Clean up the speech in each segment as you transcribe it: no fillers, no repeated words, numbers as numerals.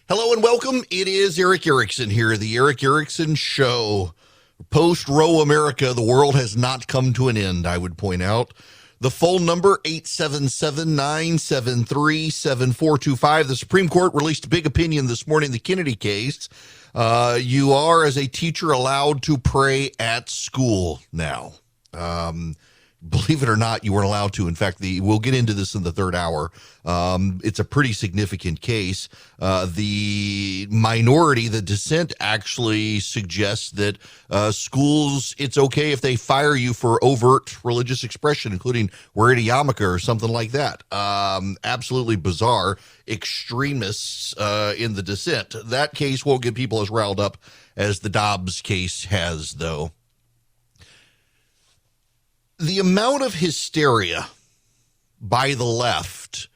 Hello and welcome. It is Eric Erickson here, the Eric Erickson Show. Post-Roe America, the world has not come to an end, I would point out. The phone number, 877-973-7425. The Supreme Court released a big opinion this morning in the Kennedy case. You are, as a teacher, allowed to pray at school now. Believe it or not, you weren't allowed to. In fact, we'll get into this in the third hour. It's a pretty significant case. The minority, the dissent, actually suggests that schools, it's okay if they fire you for overt religious expression, including wearing a yarmulke or something like that. Absolutely bizarre. Extremists in the dissent. That case won't get people as riled up as the Dobbs case has, though. The amount of hysteria by the left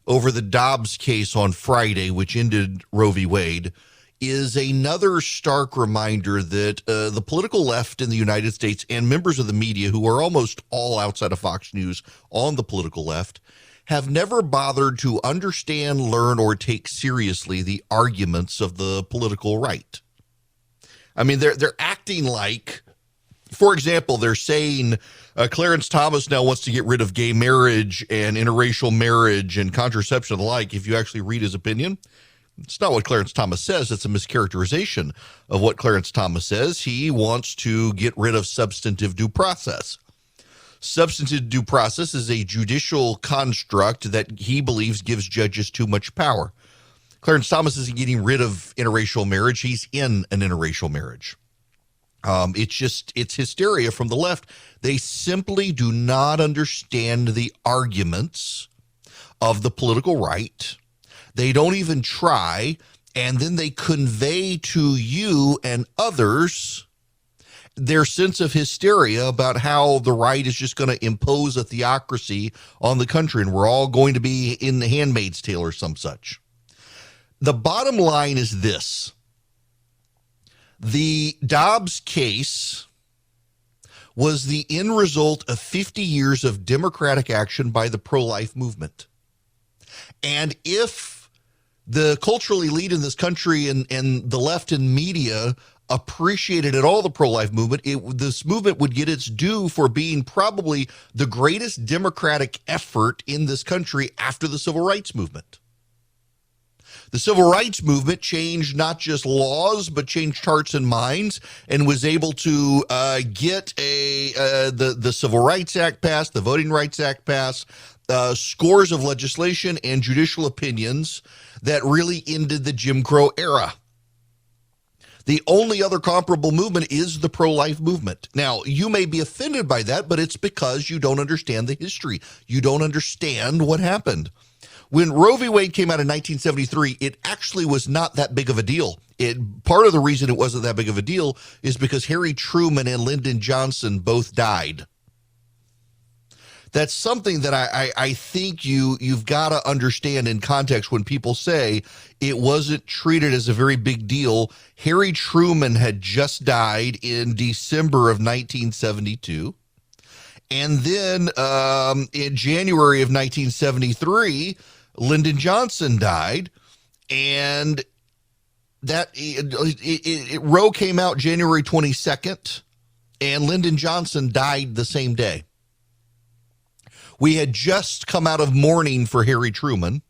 over the Dobbs case on Friday, which ended Roe v. Wade, is another stark reminder that the political left in the United States and members of the media, who are almost all outside of Fox News on the political left, have never bothered to understand, learn, or take seriously the arguments of the political right. I mean, they're acting like, for example, they're saying Clarence Thomas now wants to get rid of gay marriage and interracial marriage and contraception and the like. If you actually read his opinion, it's not what Clarence Thomas says. It's a mischaracterization of what Clarence Thomas says. He wants to get rid of substantive due process. Substantive due process is a judicial construct that he believes gives judges too much power. Clarence Thomas isn't getting rid of interracial marriage. He's in an interracial marriage. It's hysteria from the left. They simply do not understand the arguments of the political right. They don't even try, and then they convey to you and others their sense of hysteria about how the right is just going to impose a theocracy on the country, and we're all going to be in the Handmaid's Tale or some such. The bottom line is this. The Dobbs case was the end result of 50 years of democratic action by the pro-life movement. And if the cultural elite in this country and the left and media appreciated at all the pro-life movement, this movement would get its due for being probably the greatest democratic effort in this country after the civil rights movement. The civil rights movement changed not just laws, but changed hearts and minds, and was able to get the Civil Rights Act passed, the Voting Rights Act passed, scores of legislation and judicial opinions that really ended the Jim Crow era. The only other comparable movement is the pro-life movement. Now, you may be offended by that, but it's because you don't understand the history. You don't understand what happened. When Roe v. Wade came out in 1973, it actually was not that big of a deal. Part of the reason it wasn't that big of a deal is because Harry Truman and Lyndon Johnson both died. That's something that I think you've got to understand in context when people say it wasn't treated as a very big deal. Harry Truman had just died in December of 1972. And then in January of 1973, Lyndon Johnson died, and that Roe came out January 22nd, and Lyndon Johnson died the same day. We had just come out of mourning for Harry Truman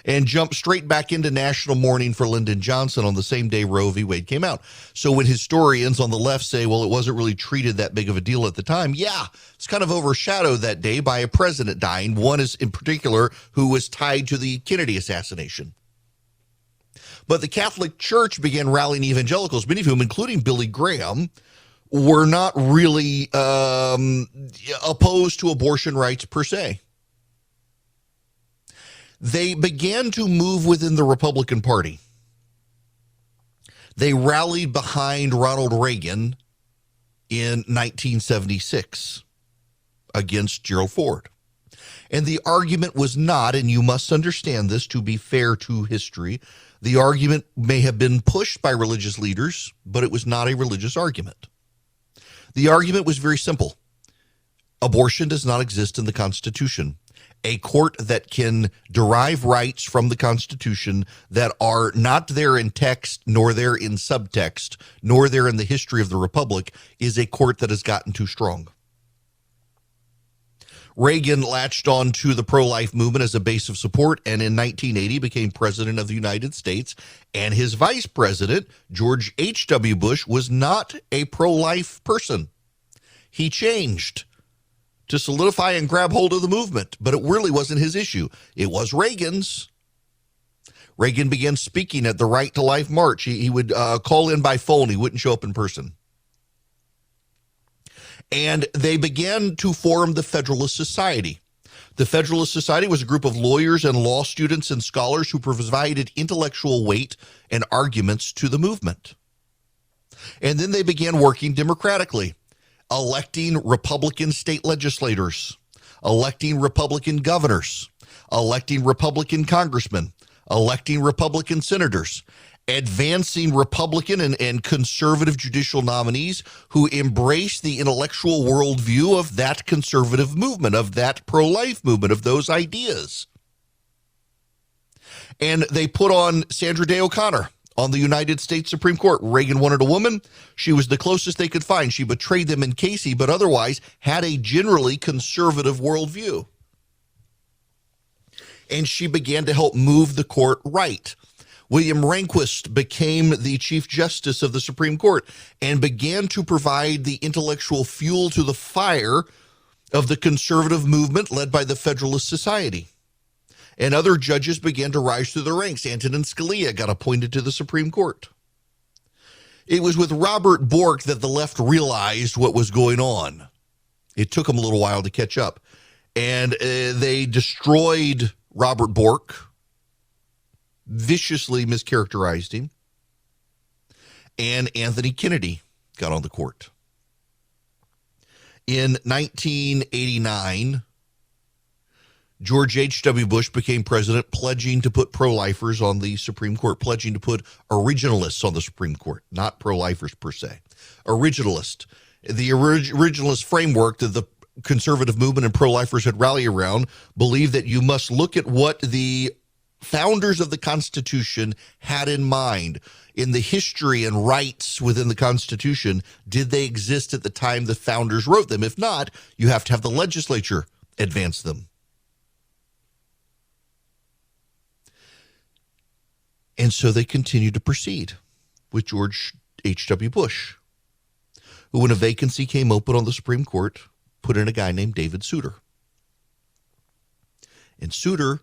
and jumped straight back into national mourning for Lyndon Johnson on the same day Roe v. Wade came out. So when historians on the left say, well, it wasn't really treated that big of a deal at the time, yeah, it's kind of overshadowed that day by a president dying, one is in particular who was tied to the Kennedy assassination. But the Catholic Church began rallying evangelicals, many of whom, including Billy Graham, were not really opposed to abortion rights per se. They began to move within the Republican Party. They rallied behind Ronald Reagan in 1976 against Gerald Ford. And the argument was not, and you must understand this to be fair to history, the argument may have been pushed by religious leaders, but it was not a religious argument. The argument was very simple. Abortion does not exist in the Constitution. a court that can derive rights from the Constitution that are not there in text, nor there in subtext, nor there in the history of the Republic, is a court that has gotten too strong. Reagan latched on to the pro-life movement as a base of support, and in 1980 became president of the United States. And his vice president, George H.W. Bush, was not a pro-life person. He changed to solidify and grab hold of the movement, but it really wasn't his issue. It was Reagan's. Reagan began speaking at the Right to Life March. He would call in by phone. He wouldn't show up in person. And they began to form the Federalist Society. The Federalist Society was a group of lawyers and law students and scholars who provided intellectual weight and arguments to the movement. And then they began working democratically, electing Republican state legislators, electing Republican governors, electing Republican congressmen, electing Republican senators, advancing Republican and conservative judicial nominees who embrace the intellectual worldview of that conservative movement, of that pro-life movement, of those ideas. And they put on Sandra Day O'Connor on the United States Supreme Court. Reagan wanted a woman. She was the closest they could find. She betrayed them in Casey, but otherwise had a generally conservative worldview. And she began to help move the court right. William Rehnquist became the Chief Justice of the Supreme Court and began to provide the intellectual fuel to the fire of the conservative movement led by the Federalist Society. And other judges began to rise through the ranks. Antonin Scalia got appointed to the Supreme Court. It was with Robert Bork that the left realized what was going on. It took them a little while to catch up. And they destroyed Robert Bork, viciously mischaracterized him, and Anthony Kennedy got on the court. In 1989, George H.W. Bush became president, pledging to put pro-lifers on the Supreme Court, pledging to put originalists on the Supreme Court, not pro-lifers per se. Originalist. The originalist framework that the conservative movement and pro-lifers had rallied around believed that you must look at what the founders of the Constitution had in mind in the history and rights within the Constitution. Did they exist at the time the founders wrote them? If not, you have to have the legislature advance them. And so they continued to proceed with George H.W. Bush, who, when a vacancy came open on the Supreme Court, put in a guy named David Souter. And Souter,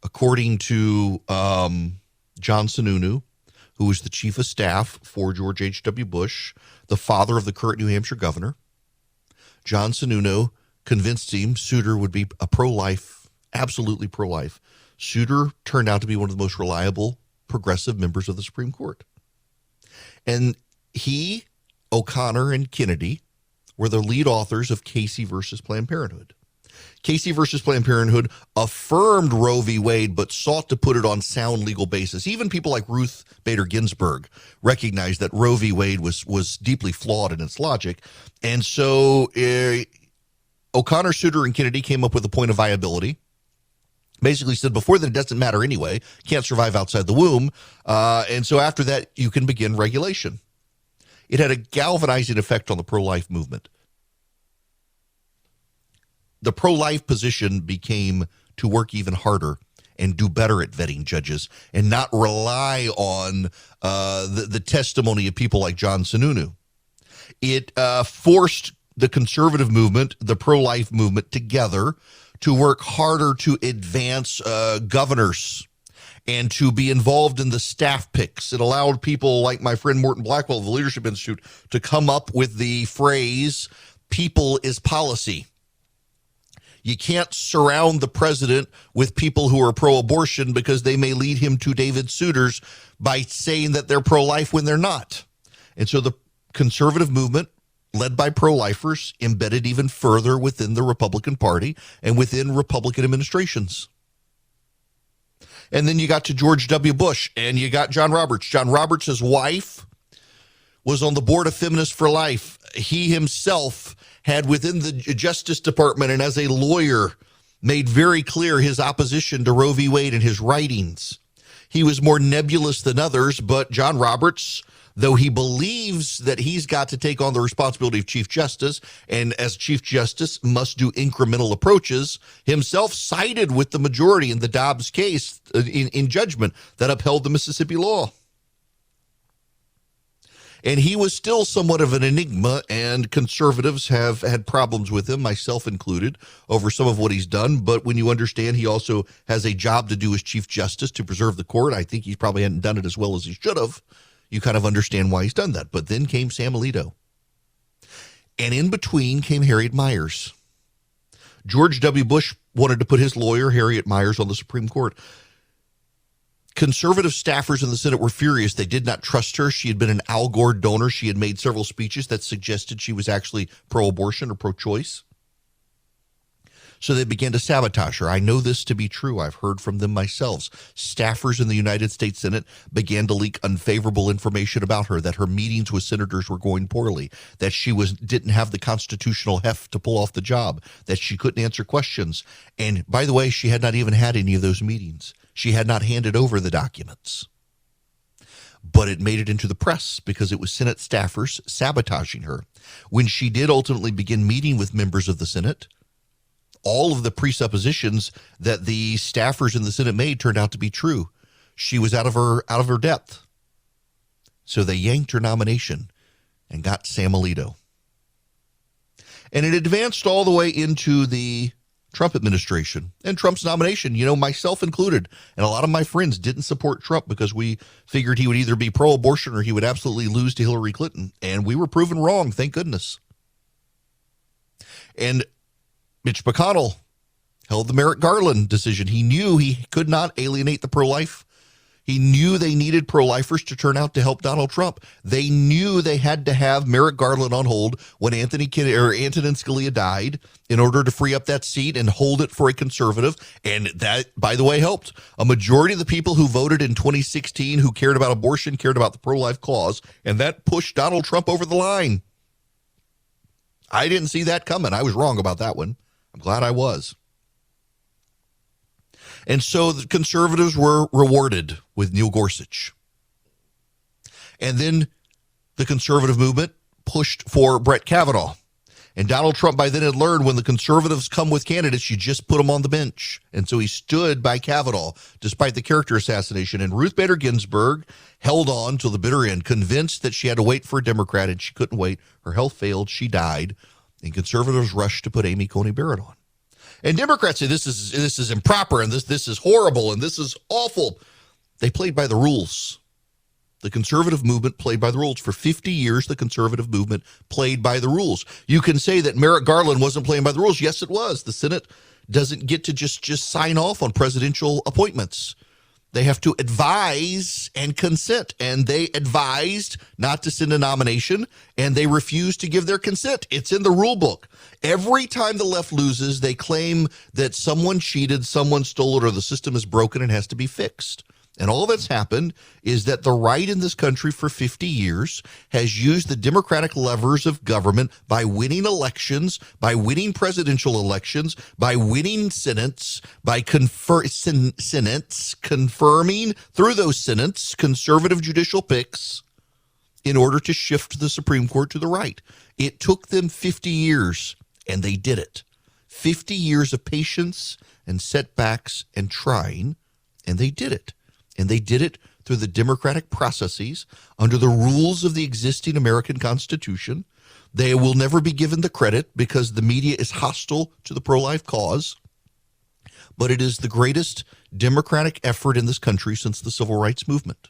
according to John Sununu, who was the chief of staff for George H.W. Bush, the father of the current New Hampshire governor, John Sununu convinced him Souter would be a pro-life, absolutely pro-life. Souter turned out to be one of the most reliable progressive members of the Supreme Court. And he, O'Connor, and Kennedy were the lead authors of Casey versus Planned Parenthood. Casey versus Planned Parenthood affirmed Roe v. Wade, but sought to put it on sound legal basis. Even people like Ruth Bader Ginsburg recognized that Roe v. Wade was deeply flawed in its logic. And so O'Connor, Souter, and Kennedy came up with a point of viability. Basically said before that it doesn't matter anyway, can't survive outside the womb. And so after that, you can begin regulation. It had a galvanizing effect on the pro-life movement. The pro-life position became to work even harder and do better at vetting judges and not rely on the testimony of people like John Sununu. It forced the conservative movement, the pro-life movement together to work harder to advance governors and to be involved in the staff picks. It allowed people like my friend Morton Blackwell of the Leadership Institute to come up with the phrase, people is policy. You can't surround the president with people who are pro-abortion because they may lead him to David Souter's by saying that they're pro-life when they're not. And so the conservative movement, led by pro-lifers, embedded even further within the Republican Party and within Republican administrations. And then you got to George W. Bush and you got John Roberts. John Roberts' wife was on the board of Feminists for Life. He himself had within the Justice Department and as a lawyer made very clear his opposition to Roe v. Wade in his writings. He was more nebulous than others, but John Roberts, though he believes that he's got to take on the responsibility of Chief Justice, and as Chief Justice must do incremental approaches, himself sided with the majority in the Dobbs case in judgment that upheld the Mississippi law. And he was still somewhat of an enigma, and conservatives have had problems with him, myself included, over some of what he's done. But when you understand he also has a job to do as Chief Justice to preserve the court, I think he probably hadn't done it as well as he should have. You kind of understand why he's done that. But then came Sam Alito. And in between came Harriet Miers. George W. Bush wanted to put his lawyer, Harriet Miers, on the Supreme Court. Conservative staffers in the Senate were furious. They did not trust her. She had been an Al Gore donor. She had made several speeches that suggested she was actually pro-abortion or pro-choice. So they began to sabotage her. I know this to be true. I've heard from them myself. Staffers in the United States Senate began to leak unfavorable information about her, that her meetings with senators were going poorly, that she didn't have the constitutional heft to pull off the job, that she couldn't answer questions. And by the way, she had not even had any of those meetings. She had not handed over the documents. But it made it into the press because it was Senate staffers sabotaging her. When she did ultimately begin meeting with members of the Senate, all of the presuppositions that the staffers in the Senate made turned out to be true. She was out of her depth. So they yanked her nomination and got Sam Alito. And it advanced all the way into the Trump administration and Trump's nomination, myself included. And a lot of my friends didn't support Trump because we figured he would either be pro-abortion or he would absolutely lose to Hillary Clinton. And we were proven wrong, thank goodness. And Mitch McConnell held the Merrick Garland decision. He knew he could not alienate the pro-life. He knew they needed pro-lifers to turn out to help Donald Trump. They knew they had to have Merrick Garland on hold when Antonin Scalia died in order to free up that seat and hold it for a conservative. And that, by the way, helped. A majority of the people who voted in 2016 who cared about abortion cared about the pro-life cause, and that pushed Donald Trump over the line. I didn't see that coming. I was wrong about that one. I'm glad I was. And so the conservatives were rewarded with Neil Gorsuch. And then the conservative movement pushed for Brett Kavanaugh. And Donald Trump by then had learned when the conservatives come with candidates, you just put them on the bench. And so he stood by Kavanaugh despite the character assassination. And Ruth Bader Ginsburg held on till the bitter end, convinced that she had to wait for a Democrat, and she couldn't wait. Her health failed. She died. And conservatives rushed to put Amy Coney Barrett on. And Democrats say this is improper and this is horrible and this is awful. They played by the rules. The conservative movement played by the rules. For 50 years, the conservative movement played by the rules. You can say that Merrick Garland wasn't playing by the rules. Yes, it was. The Senate doesn't get to just sign off on presidential appointments. They have to advise and consent, and they advised not to send a nomination, and they refused to give their consent. It's in the rule book. Every time the left loses, they claim that someone cheated, someone stole it, or the system is broken and has to be fixed. And all that's happened is that the right in this country for 50 years has used the democratic levers of government by winning elections, by winning presidential elections, by winning senates, by confirming through those senates conservative judicial picks in order to shift the Supreme Court to the right. It took them 50 years, and they did it. 50 years of patience and setbacks and trying, and they did it. And they did it through the democratic processes under the rules of the existing American Constitution. They will never be given the credit because the media is hostile to the pro-life cause. But it is the greatest democratic effort in this country since the Civil Rights Movement.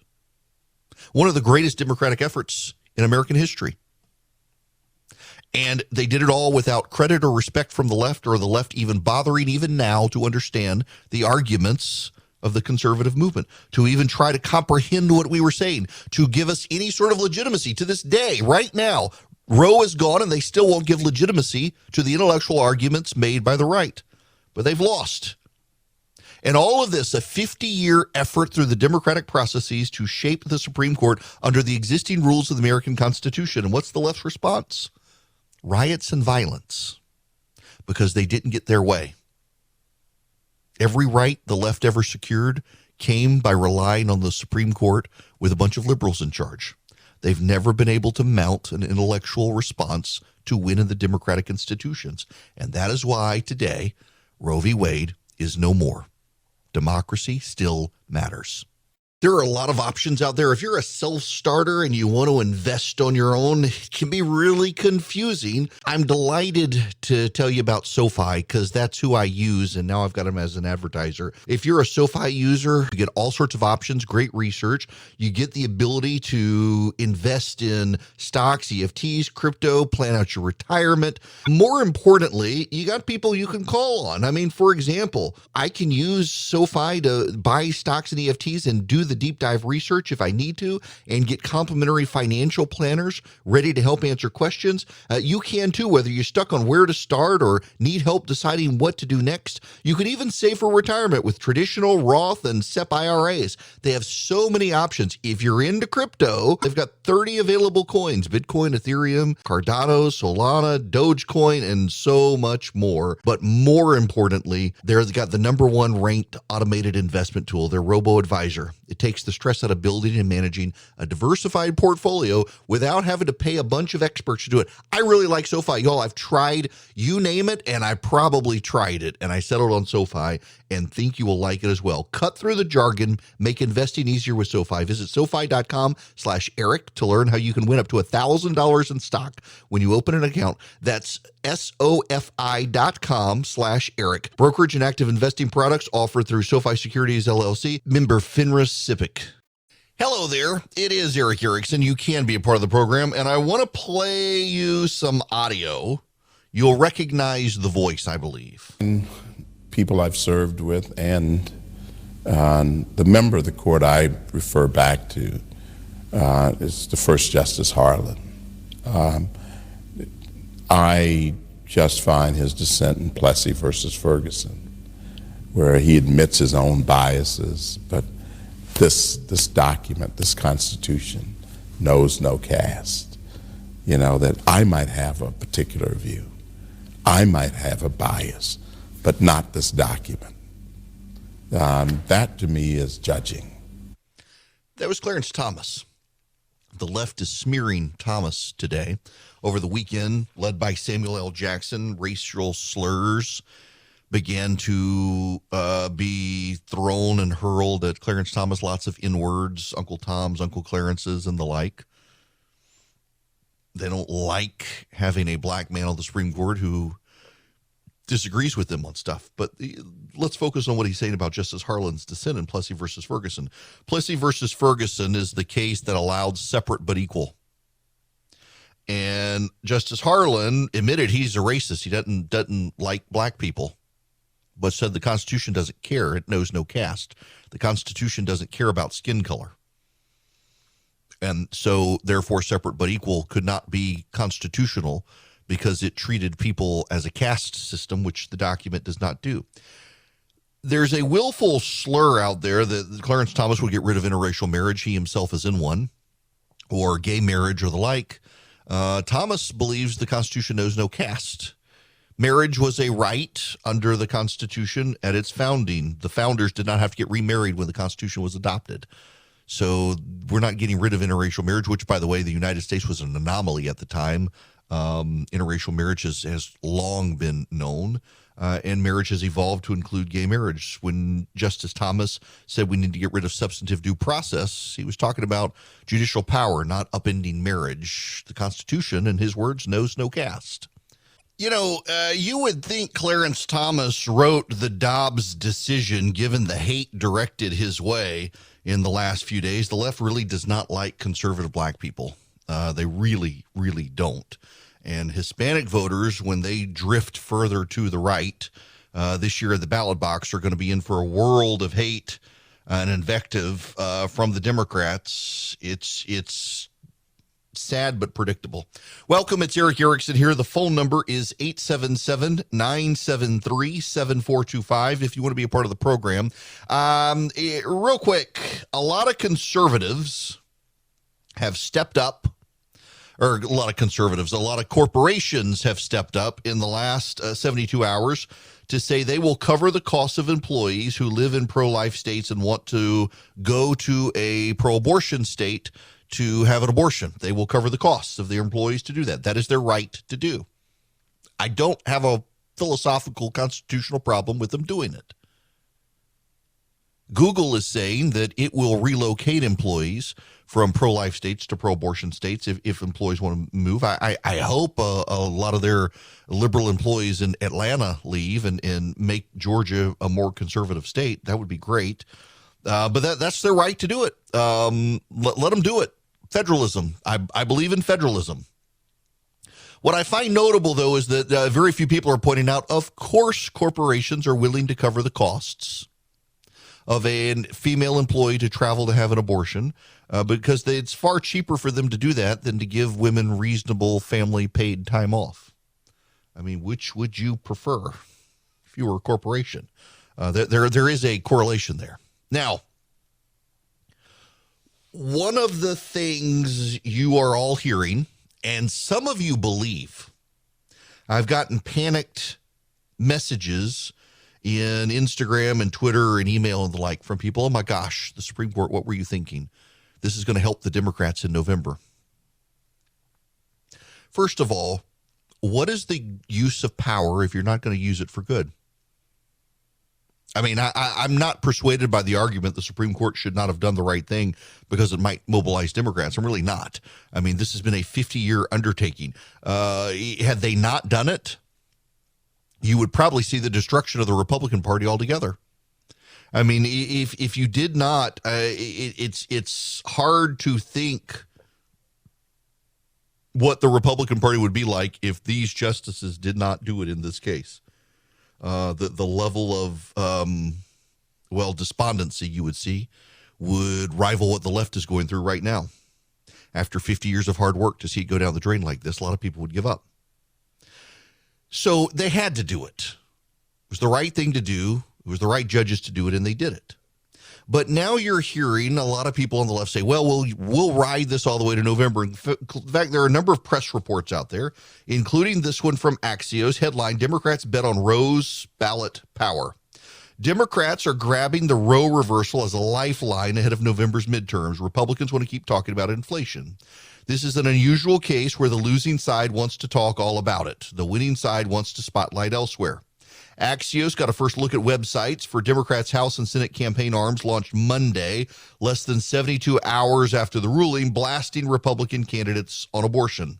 One of the greatest democratic efforts in American history. And they did it all without credit or respect from the left, or the left even bothering even now to understand the arguments of the conservative movement, to even try to comprehend what we were saying, to give us any sort of legitimacy. To this day, right now, Roe is gone, and they still won't give legitimacy to the intellectual arguments made by the right. But they've lost. And all of this, a 50-year effort through the democratic processes to shape the Supreme Court under the existing rules of the American Constitution. And what's the left's response? Riots and violence, because they didn't get their way. Every right the left ever secured came by relying on the Supreme Court with a bunch of liberals in charge. They've never been able to mount an intellectual response to win in the democratic institutions. And that is why today Roe v. Wade is no more. Democracy still matters. There are a lot of options out there. If you're a self-starter and you want to invest on your own, it can be really confusing. I'm delighted to tell you about SoFi because that's who I use, and now I've got them as an advertiser. If you're a SoFi user, you get all sorts of options, great research. You get the ability to invest in stocks, EFTs, crypto, plan out your retirement. More importantly, you got people you can call on. I mean, for example, I can use SoFi to buy stocks and EFTs and do the deep dive research if I need to and get complimentary financial planners ready to help answer questions. You can too, whether you're stuck on where to start or need help deciding what to do next. You can even save for retirement with traditional Roth and SEP IRAs. They have so many options. If you're into crypto, they've got 30 available coins: Bitcoin, Ethereum, Cardano, Solana, Dogecoin, and so much more. But more importantly, they've got the #1 ranked automated investment tool, their robo-advisor. It takes the stress out of building and managing a diversified portfolio without having to pay a bunch of experts to do it. I really like SoFi. Y'all, I've tried, you name it, and I probably tried it, and I settled on SoFi and think you will like it as well. Cut through the jargon, make investing easier with SoFi. Visit SoFi.com/Eric to learn how you can win up to $1,000 in stock when you open an account. That's SoFi.com/Eric. Brokerage and active investing products offered through SoFi Securities LLC, member FINRA SIPC. Hello there, it is Eric Erickson. You can be a part of the program, and I want to play you some audio. You'll recognize the voice, I believe. People I've served with, and the member of the court I refer back to is the first Justice Harlan. I just find his dissent in Plessy versus Ferguson, where he admits his own biases, but this document, this Constitution, knows no caste. You know, that I might have a particular view, I might have a bias, but not this document. That to me is judging. That was Clarence Thomas. The left is smearing Thomas today. Over the weekend, led by Samuel L. Jackson, racial slurs began to be thrown and hurled at Clarence Thomas. Lots of N-words, Uncle Toms, Uncle Clarences, and the like. They don't like having a black man on the Supreme Court who disagrees with them on stuff. But let's focus on what he's saying about Justice Harlan's dissent in Plessy versus Ferguson. Plessy versus Ferguson is the case that allowed separate but equal. And Justice Harlan admitted he's a racist. He doesn't like black people, but said the Constitution doesn't care. It knows no caste. The Constitution doesn't care about skin color. And so, therefore, separate but equal could not be constitutional because it treated people as a caste system, which the document does not do. There's a willful slur out there that Clarence Thomas would get rid of interracial marriage. He himself is in one, or gay marriage or the like. Thomas believes the Constitution knows no caste. Marriage was a right under the Constitution at its founding. The founders did not have to get remarried when the Constitution was adopted. So we're not getting rid of interracial marriage, which, by the way, the United States was an anomaly at the time. Interracial marriage has long been known, and marriage has evolved to include gay marriage. When Justice Thomas said we need to get rid of substantive due process, he was talking about judicial power, not upending marriage. The Constitution, in his words, knows no caste. You know, you would think Clarence Thomas wrote the Dobbs decision given the hate directed his way in the last few days. The left really does not like conservative black people. They really, really don't. And Hispanic voters, when they drift further to the right this year at the ballot box, are going to be in for a world of hate and invective from the Democrats. It's sad but predictable. Welcome, it's Eric Erickson here. The phone number is 877-973-7425 if you want to be a part of the program. Real quick, a lot of conservatives have stepped up, or a lot of corporations have stepped up in the last 72 hours to say they will cover the costs of employees who live in pro-life states and want to go to a pro-abortion state to have an abortion. They will cover the costs of their employees to do that. That is their right to do. I don't have a philosophical constitutional problem with them doing it. Google is saying that it will relocate employees from pro-life states to pro-abortion states if employees want to move. I hope a lot of their liberal employees in Atlanta leave and make Georgia a more conservative state. That would be great. But that's their right to do it. Let them do it. Federalism. I believe in federalism. What I find notable, though, is that very few people are pointing out, of course, corporations are willing to cover the costs of a female employee to travel to have an abortion because it's far cheaper for them to do that than to give women reasonable family paid time off. I mean, which would you prefer if you were a corporation? There is a correlation there. Now, one of the things you are all hearing, and some of you believe, I've gotten panicked messages in Instagram and Twitter and email and the like from people. Oh my gosh, the Supreme Court, what were you thinking? This is going to help the Democrats in November. First of all, what is the use of power if you're not going to use it for good? I mean, I'm not persuaded by the argument the Supreme Court should not have done the right thing because it might mobilize Democrats. I'm really not. I mean, this has been a 50-year undertaking. Had they not done it, you would probably see the destruction of the Republican Party altogether. I mean, if you did not, it's hard to think what the Republican Party would be like if these justices did not do it in this case. The level of, despondency you would see would rival what the left is going through right now. After 50 years of hard work to see it go down the drain like this, a lot of people would give up. So they had to do it. It was the right thing to do. It was the right judges to do it, and they did it. But now you're hearing a lot of people on the left say, well, we'll ride this all the way to November. In fact, there are a number of press reports out there, including this one from Axios, headline, Democrats bet on Roe's ballot power. Democrats are grabbing the Roe reversal as a lifeline ahead of November's midterms. Republicans want to keep talking about inflation. This is an unusual case where the losing side wants to talk all about it. The winning side wants to spotlight elsewhere. Axios got a first look at websites for Democrats' House and Senate campaign arms launched Monday, less than 72 hours after the ruling, blasting Republican candidates on abortion.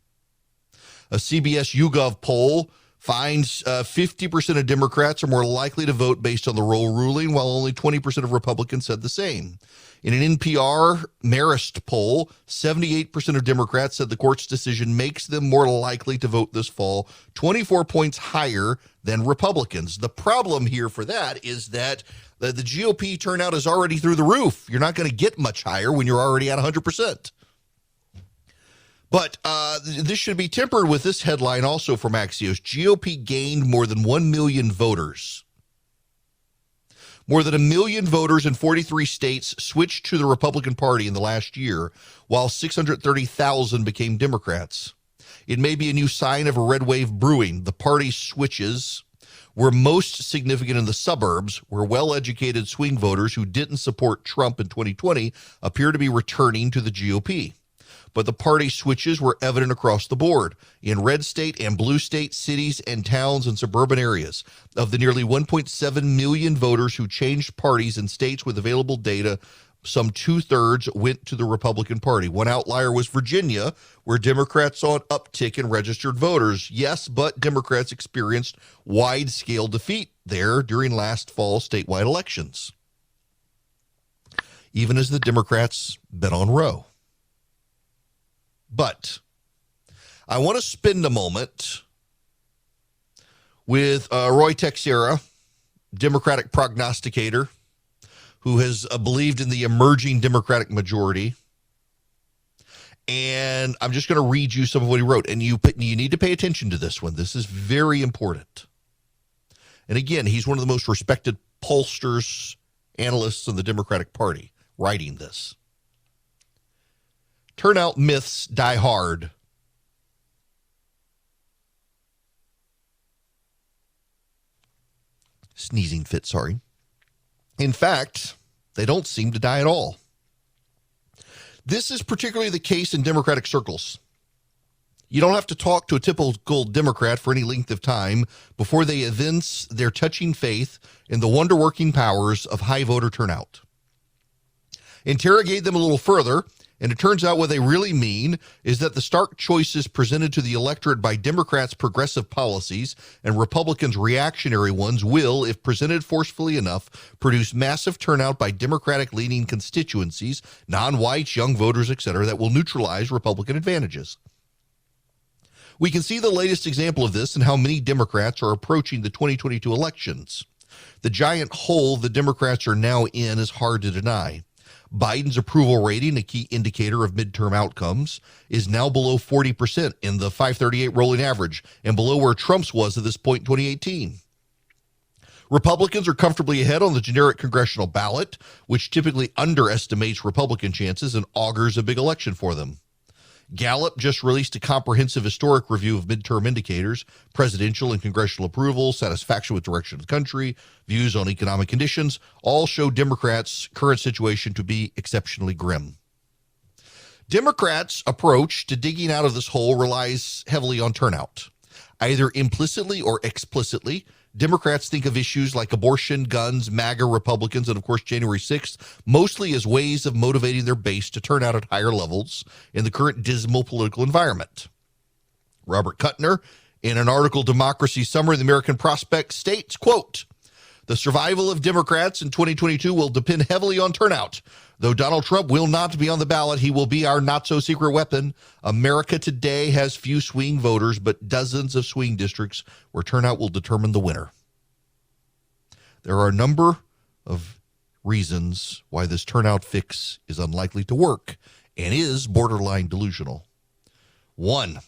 A CBS YouGov poll finds 50% of Democrats are more likely to vote based on the Roe ruling, while only 20% of Republicans said the same. In an NPR Marist poll, 78% of Democrats said the court's decision makes them more likely to vote this fall, 24 points higher than Republicans. The problem here for that is that the GOP turnout is already through the roof. You're not going to get much higher when you're already at 100%. But this should be tempered with this headline also from Axios. GOP gained more than 1 million voters. More than 1 million voters in 43 states switched to the Republican Party in the last year, while 630,000 became Democrats. It may be a new sign of a red wave brewing. The party switches were most significant in the suburbs, where well-educated swing voters who didn't support Trump in 2020 appear to be returning to the GOP. But the party switches were evident across the board in red state and blue state cities and towns and suburban areas. Of the nearly 1.7 million voters who changed parties in states with available data, some 2/3 went to the Republican Party. One outlier was Virginia, where Democrats saw an uptick in registered voters. Yes, but Democrats experienced wide-scale defeat there during last fall's statewide elections, even as the Democrats bet on Roe. But I want to spend a moment with Roy Texera, Democratic prognosticator, who has believed in the emerging Democratic majority. And I'm just going to read you some of what he wrote. And you need to pay attention to this one. This is very important. And again, he's one of the most respected pollsters, analysts in the Democratic Party writing this. Turnout myths die hard. sneezing fit, sorry. In fact, they don't seem to die at all. This is particularly the case in Democratic circles. You don't have to talk to a typical Democrat for any length of time before they evince their touching faith in the wonder-working powers of high voter turnout. Interrogate them a little further, and it turns out what they really mean is that the stark choices presented to the electorate by Democrats' progressive policies and Republicans' reactionary ones will, if presented forcefully enough, produce massive turnout by Democratic-leaning constituencies, non-whites, young voters, etc., that will neutralize Republican advantages. We can see the latest example of this in how many Democrats are approaching the 2022 elections. The giant hole the Democrats are now in is hard to deny. Biden's approval rating, a key indicator of midterm outcomes, is now below 40% in the 538 rolling average and below where Trump's was at this point in 2018. Republicans are comfortably ahead on the generic congressional ballot, which typically underestimates Republican chances and augurs a big election for them. Gallup just released a comprehensive historic review of midterm indicators, presidential and congressional approval, satisfaction with direction of the country, views on economic conditions, all show Democrats' current situation to be exceptionally grim. Democrats' approach to digging out of this hole relies heavily on turnout. Either implicitly or explicitly, Democrats think of issues like abortion, guns, MAGA Republicans, and of course January 6th, mostly as ways of motivating their base to turn out at higher levels in the current dismal political environment. Robert Kuttner, in an article, Democracy Summary of the American Prospect, states, quote, "The survival of Democrats in 2022 will depend heavily on turnout. Though Donald Trump will not be on the ballot, he will be our not-so-secret weapon. America today has few swing voters, but dozens of swing districts where turnout will determine the winner." There are a number of reasons why this turnout fix is unlikely to work and is borderline delusional. One,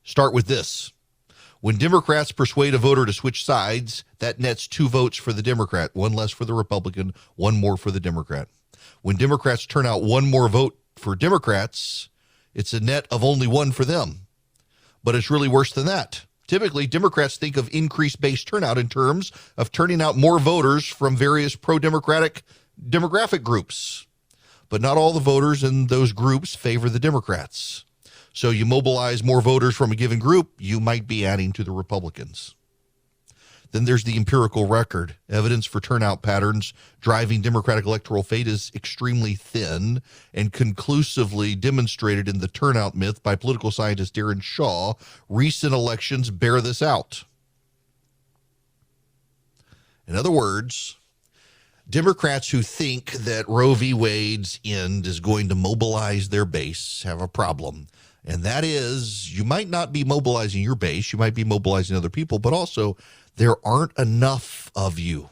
start with this. When Democrats persuade a voter to switch sides, that nets 2 votes for the Democrat, 1 less for the Republican, 1 more for the Democrat. When Democrats turn out 1 more vote for Democrats, it's a net of only 1 for them. But it's really worse than that. Typically, Democrats think of increased base turnout in terms of turning out more voters from various pro-Democratic demographic groups. But not all the voters in those groups favor the Democrats. So you mobilize more voters from a given group, you might be adding to the Republicans. Then there's the empirical record. Evidence for turnout patterns driving Democratic electoral fate is extremely thin and conclusively demonstrated in the turnout myth by political scientist Darren Shaw. Recent elections bear this out. In other words, Democrats who think that Roe v. Wade's end is going to mobilize their base have a problem. And that is, you might not be mobilizing your base, you might be mobilizing other people, but also there aren't enough of you.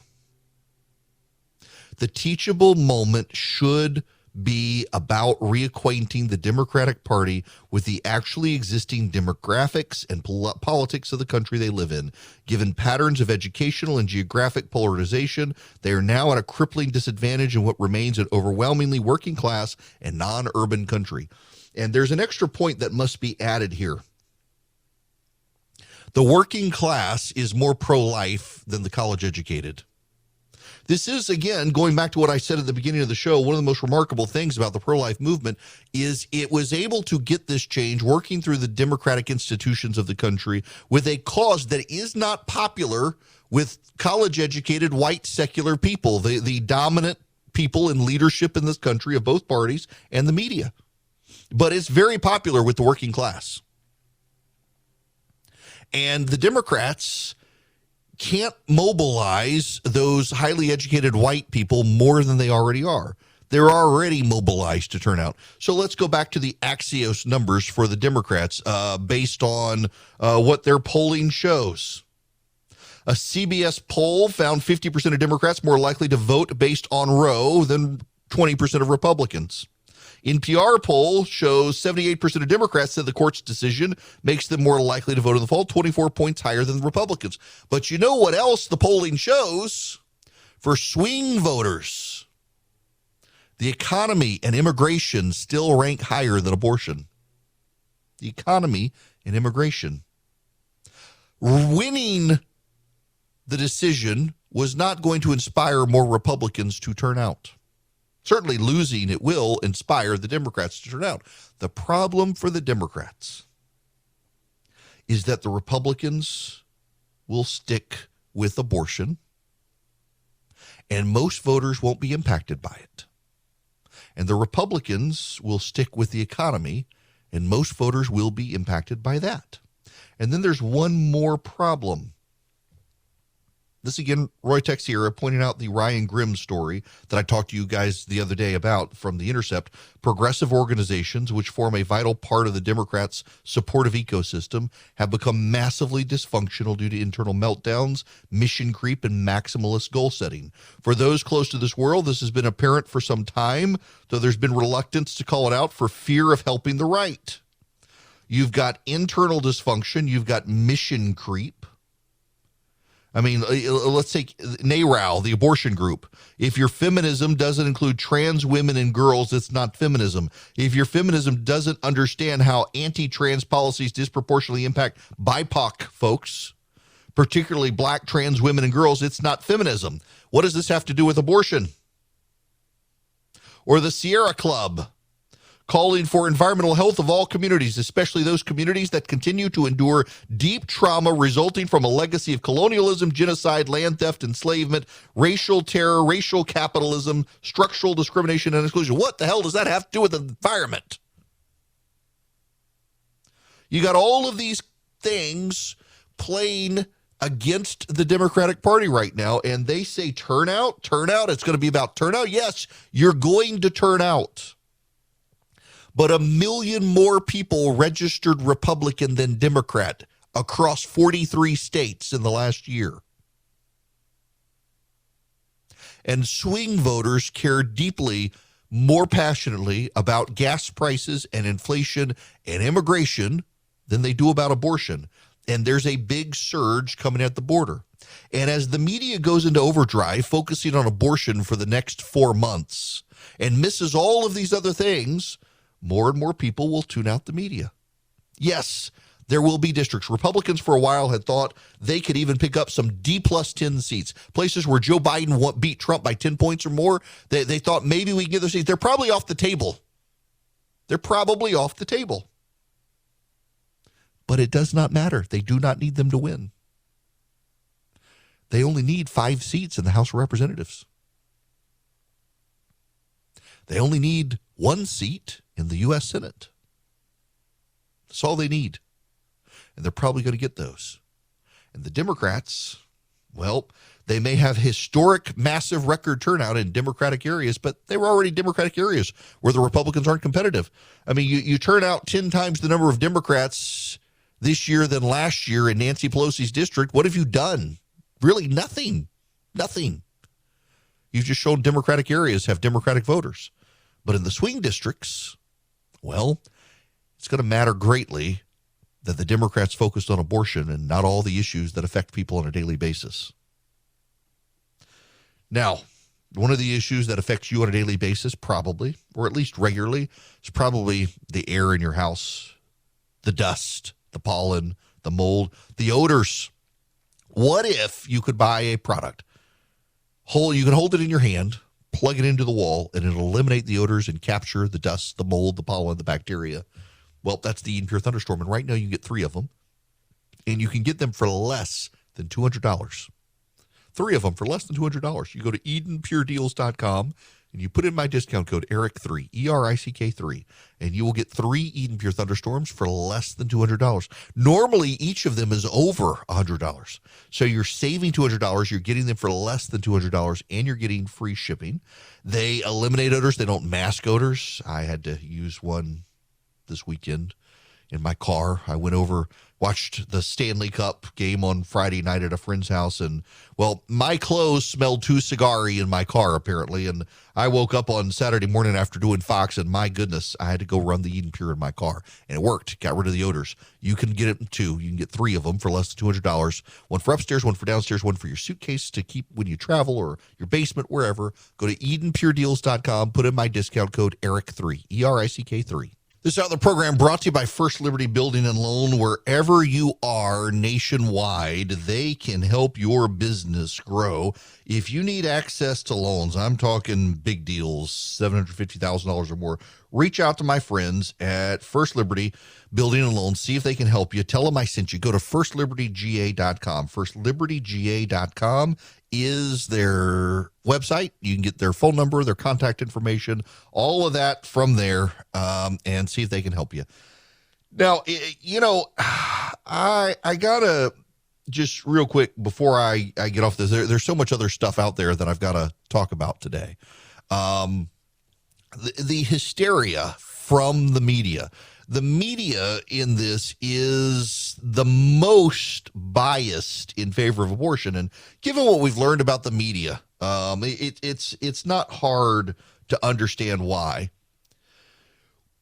The teachable moment should be about reacquainting the Democratic Party with the actually existing demographics and politics of the country they live in. Given patterns of educational and geographic polarization, they are now at a crippling disadvantage in what remains an overwhelmingly working class and non-urban country. And there's an extra point that must be added here. The working class is more pro-life than the college-educated. This is, again, going back to what I said at the beginning of the show, one of the most remarkable things about the pro-life movement is it was able to get this change working through the democratic institutions of the country with a cause that is not popular with college-educated white secular people, the dominant people in leadership in this country of both parties and the media. But it's very popular with the working class. And the Democrats can't mobilize those highly educated white people more than they already are. They're already mobilized to turn out. So let's go back to the Axios numbers for the Democrats based on what their polling shows. A CBS poll found 50% of Democrats more likely to vote based on Roe than 20% of Republicans. NPR poll shows 78% of Democrats said the court's decision makes them more likely to vote in the fall, 24 points higher than the Republicans. But you know what else the polling shows? For swing voters, the economy and immigration still rank higher than abortion. The economy and immigration. Winning the decision was not going to inspire more Republicans to turn out. Certainly losing it will inspire the Democrats to turn out. The problem for the Democrats is that the Republicans will stick with abortion, and most voters won't be impacted by it. And the Republicans will stick with the economy, and most voters will be impacted by that. And then there's one more problem. This again, Roy Texiera pointing out the Ryan Grimm story that I talked to you guys the other day about from The Intercept. Progressive organizations, which form a vital part of the Democrats' supportive ecosystem, have become massively dysfunctional due to internal meltdowns, mission creep, and maximalist goal setting. For those close to this world, this has been apparent for some time, though there's been reluctance to call it out for fear of helping the right. You've got internal dysfunction. You've got mission creep. I mean, let's take NARAL, the abortion group. If your feminism doesn't include trans women and girls, it's not feminism. If your feminism doesn't understand how anti-trans policies disproportionately impact BIPOC folks, particularly black trans women and girls, it's not feminism. What does this have to do with abortion? Or the Sierra Club, calling for environmental health of all communities, especially those communities that continue to endure deep trauma resulting from a legacy of colonialism, genocide, land theft, enslavement, racial terror, racial capitalism, structural discrimination, and exclusion. What the hell does that have to do with the environment? You got all of these things playing against the Democratic Party right now, and they say turnout. It's going to be about turnout. Yes, you're going to turn out. But 1 million more people registered Republican than Democrat across 43 states in the last year. And swing voters care deeply, more passionately about gas prices and inflation and immigration than they do about abortion. And there's a big surge coming at the border. And as the media goes into overdrive, focusing on abortion for the next 4 months and misses all of these other things, more and more people will tune out the media. Yes, there will be districts. Republicans for a while had thought they could even pick up some D+10 seats, places where Joe Biden beat Trump by 10 points or more. They thought maybe we can get those seats. They're probably off the table. But it does not matter. They do not need them to win. They only need 5 seats in the House of Representatives. They only need 1 seat in the U.S. Senate. That's all they need. And they're probably going to get those. And the Democrats, well, they may have historic, massive record turnout in Democratic areas, but they were already Democratic areas where the Republicans aren't competitive. I mean, you turn out 10 times the number of Democrats this year than last year in Nancy Pelosi's district. What have you done? Really, nothing. Nothing. You've just shown Democratic areas have Democratic voters. But in the swing districts, well, it's going to matter greatly that the Democrats focused on abortion and not all the issues that affect people on a daily basis. Now, one of the issues that affects you on a daily basis, probably, or at least regularly, is probably the air in your house, the dust, the pollen, the mold, the odors. What if you could buy a product? You can hold it in your hand, plug it into the wall, and it'll eliminate the odors and capture the dust, the mold, the pollen, the bacteria. Well, that's the Eden Pure Thunderstorm. And right now you can get 3 of them. And you can get them for less than $200. 3 of them for less than $200. You go to EdenPureDeals.com and you put in my discount code ERIC3, ERICK3, and you will get 3 Eden Pure Thunderstorms for less than $200. Normally, each of them is over $100. So you're saving $200, you're getting them for less than $200, and you're getting free shipping. They eliminate odors. They don't mask odors. I had to use one this weekend in my car. I went over, watched the Stanley Cup game on Friday night at a friend's house, and, well, my clothes smelled too cigar-y in my car, apparently, and I woke up on Saturday morning after doing Fox, and my goodness, I had to go run the Eden Pure in my car, and it worked. Got rid of the odors. You can get it in 2. You can get 3 of them for less than $200. One for upstairs, one for downstairs, one for your suitcase to keep when you travel or your basement, wherever. Go to EdenPureDeals.com, put in my discount code ERIC3, ERICK3. This other program brought to you by First Liberty Building and Loan. Wherever you are nationwide, they can help your business grow. If you need access to loans, I'm talking big deals, $750,000 or more, reach out to my friends at First Liberty Building and Loan. See if they can help you. Tell them I sent you. Go to firstlibertyga.com. Firstlibertyga.com is their website. You can get their phone number, their contact information, all of that from there, and see if they can help you. Now, I gotta just real quick before I get off this. There's so much other stuff out there that I've got to talk about today. The hysteria from the media. The media in this is the most biased in favor of abortion. And given what we've learned about the media, it's not hard to understand why.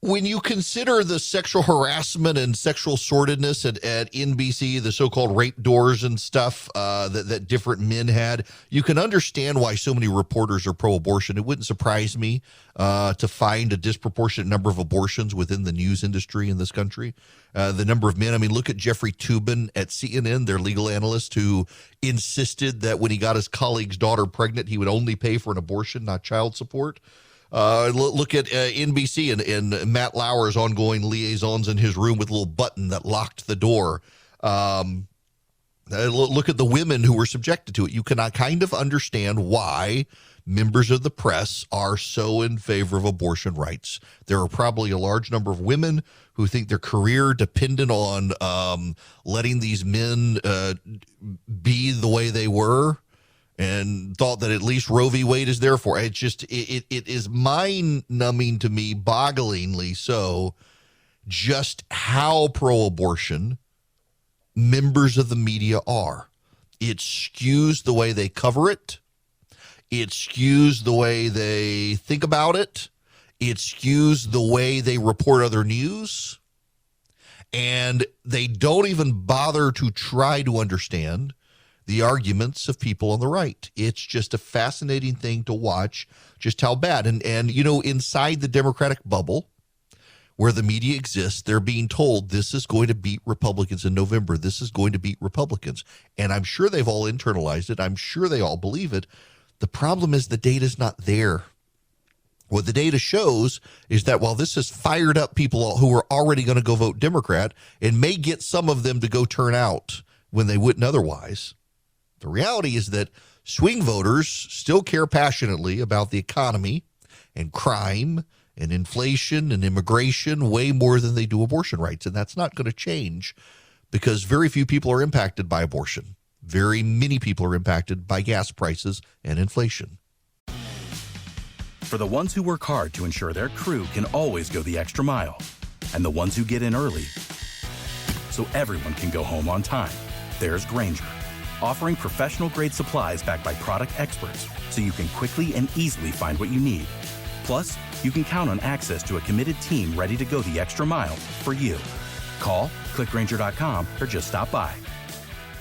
When you consider the sexual harassment and sexual sordidness at NBC, the so-called rape doors and stuff that different men had, you can understand why so many reporters are pro-abortion. It wouldn't surprise me to find a disproportionate number of abortions within the news industry in this country. The number of men, I mean, look at Jeffrey Toobin at CNN, their legal analyst, who insisted that when he got his colleague's daughter pregnant, he would only pay for an abortion, not child support. Look at NBC and Matt Lauer's ongoing liaisons in his room with a little button that locked the door. Look at the women who were subjected to it. You can kind of understand why members of the press are so in favor of abortion rights. There are probably a large number of women who think their career depended on letting these men be the way they were, and thought that at least Roe v. Wade is there for. It's just, it is mind-numbing to me, bogglingly so, just how pro-abortion members of the media are. It skews the way they cover it. It skews the way they think about it. It skews the way they report other news. And they don't even bother to try to understand the arguments of people on the right. It's just a fascinating thing to watch just how bad. And inside the Democratic bubble where the media exists, they're being told this is going to beat Republicans in November. This is going to beat Republicans. And I'm sure they've all internalized it. I'm sure they all believe it. The problem is the data's not there. What the data shows is that while this has fired up people who are already going to go vote Democrat and may get some of them to go turn out when they wouldn't otherwise, the reality is that swing voters still care passionately about the economy and crime and inflation and immigration way more than they do abortion rights. And that's not going to change because very few people are impacted by abortion. Very many people are impacted by gas prices and inflation. For the ones who work hard to ensure their crew can always go the extra mile, and the ones who get in early so everyone can go home on time, there's Grainger, offering professional-grade supplies backed by product experts so you can quickly and easily find what you need. Plus, you can count on access to a committed team ready to go the extra mile for you. Call, click Grainger.com, or just stop by.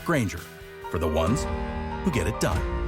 Grainger, for the ones who get it done.